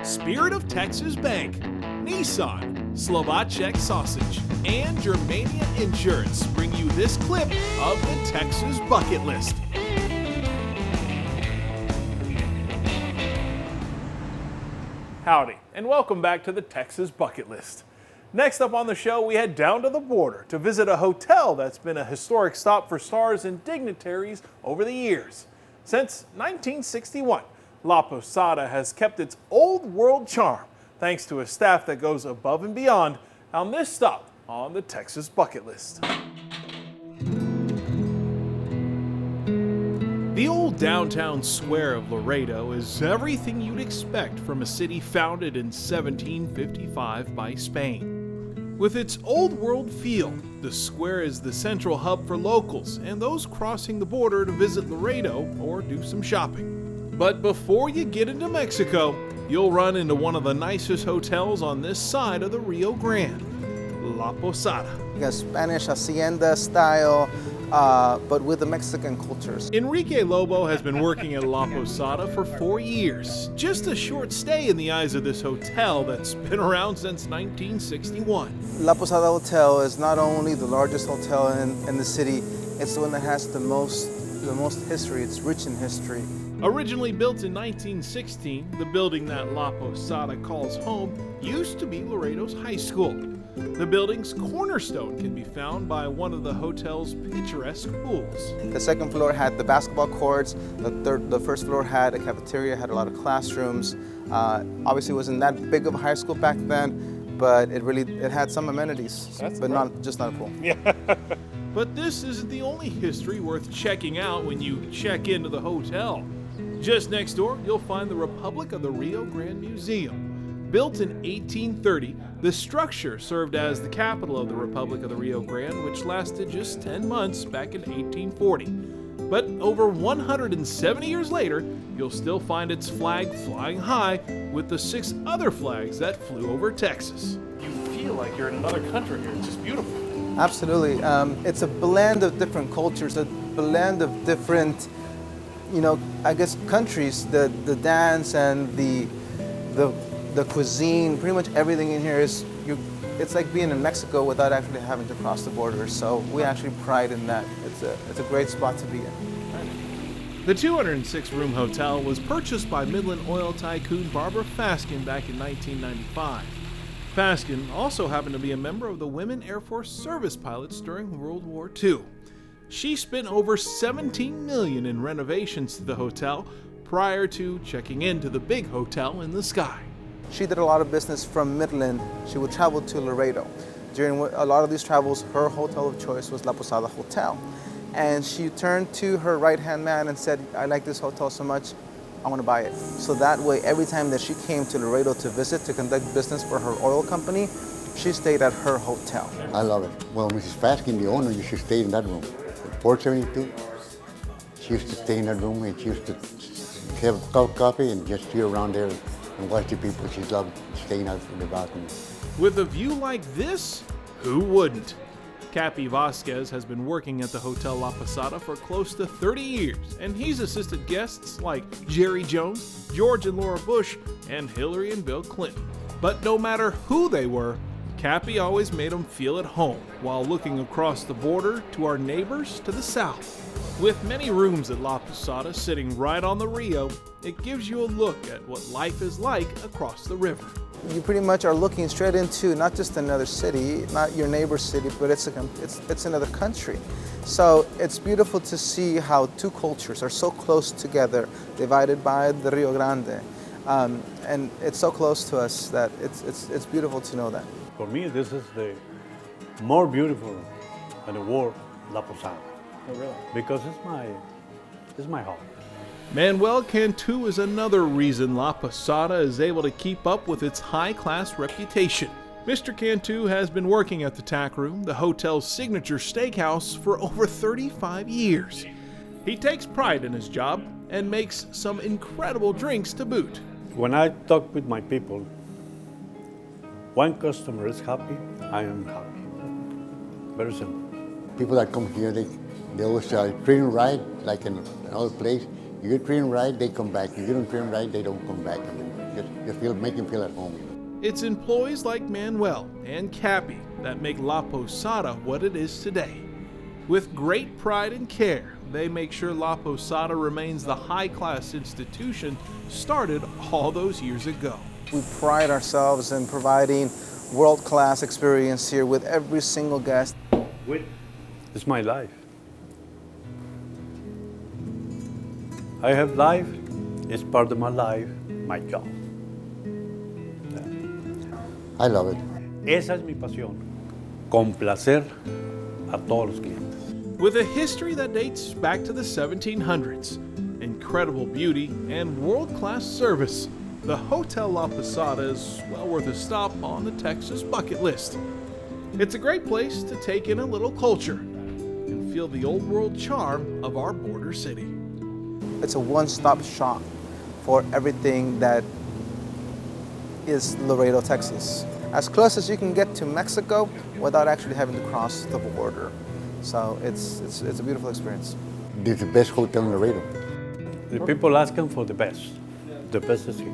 Spirit of Texas Bank, Nissan, Slovacek Sausage, and Germania Insurance bring you this clip of the Texas Bucket List. Howdy, and welcome back to the Texas Bucket List. Next up on the show, we head down to the border to visit a hotel that's been a historic stop for stars and dignitaries over the years. Since 1961, La Posada has kept its old world charm thanks to a staff that goes above and beyond on this stop on the Texas Bucket List. The old downtown square of Laredo is everything you'd expect from a city founded in 1755 by Spain. With its old world feel, the square is the central hub for locals and those crossing the border to visit Laredo or do some shopping. But before you get into Mexico, you'll run into one of the nicest hotels on this side of the Rio Grande, La Posada. A Spanish hacienda style, but with the Mexican cultures. Enrique Lobo has been working at La Posada for 4 years. Just a short stay in the eyes of this hotel that's been around since 1961. La Posada Hotel is not only the largest hotel in the city, it's the one that has the most history. It's rich in history. Originally built in 1916, the building that La Posada calls home used to be Laredo's high school. The building's cornerstone can be found by one of the hotel's picturesque pools. The second floor had the basketball courts. The first floor had a cafeteria, had a lot of classrooms. Obviously, it wasn't that big of a high school back then, but it had some amenities, but not a pool. Yeah. But this isn't the only history worth checking out when you check into the hotel. Just next door, you'll find the Republic of the Rio Grande Museum. Built in 1830, the structure served as the capital of the Republic of the Rio Grande, which lasted just 10 months back in 1840. But over 170 years later, you'll still find its flag flying high with the 6 other flags that flew over Texas. You feel like you're in another country here. It's just beautiful. Absolutely. It's a blend of different cultures, a blend of different, countries. The dance and the cuisine, pretty much everything in here it's like being in Mexico without actually having to cross the border. So we actually pride in that. It's a great spot to be in. The 206-room hotel was purchased by Midland oil tycoon Barbara Faskin back in 1995. Faskin also happened to be a member of the Women Air Force Service Pilots during World War II. She spent over $17 million in renovations to the hotel prior to checking into the big hotel in the sky. She did a lot of business from Midland. She would travel to Laredo. During a lot of these travels, her hotel of choice was La Posada Hotel. And she turned to her right-hand man and said, I like this hotel so much, I want to buy it. So that way, every time that she came to Laredo to visit, to conduct business for her oil company, she stayed at her hotel. I love it. Well, Mrs. Faskin, the owner, used to stay in that room. At 472, she used to stay in that room and she used to have a cup of coffee and just sit around there and watch the people. She loved staying out in the balcony. With a view like this, who wouldn't? Cappy Vasquez has been working at the Hotel La Posada for close to 30 years, and he's assisted guests like Jerry Jones, George and Laura Bush, and Hillary and Bill Clinton. But no matter who they were, Cappy always made them feel at home while looking across the border to our neighbors to the south. With many rooms at La Posada sitting right on the Rio, it gives you a look at what life is like across the river. You pretty much are looking straight into not just another city, not your neighbor's city, but it's another country. So it's beautiful to see how two cultures are so close together, divided by the Rio Grande. And it's so close to us that it's beautiful to know that. For me, this is the more beautiful in the world, La Posada. Oh, really? Because it's my home. Manuel Cantu is another reason La Posada is able to keep up with its high-class reputation. Mr. Cantu has been working at the Tack Room, the hotel's signature steakhouse, for over 35 years. He takes pride in his job and makes some incredible drinks to boot. When I talk with my people, one customer is happy, I am happy. Very simple. People that come here, they always treat them right, like in another place. You get treated right, they come back. You get them treated right, they don't come back. I mean, just make him feel at home. You know. It's employees like Manuel and Cappy that make La Posada what it is today. With great pride and care, they make sure La Posada remains the high-class institution started all those years ago. We pride ourselves in providing world-class experience here with every single guest. It's my life. I have life, it's part of my life, my job. I love it. Esa es mi pasión, complacer a todos los clientes. With a history that dates back to the 1700s, incredible beauty, and world-class service, the Hotel La Posada is well worth a stop on the Texas bucket list. It's a great place to take in a little culture and feel the old world charm of our border city. It's a one-stop shop for everything that is Laredo, Texas. As close as you can get to Mexico without actually having to cross the border. So it's a beautiful experience. This is the best hotel in Laredo. The people asking for the best. The best is here.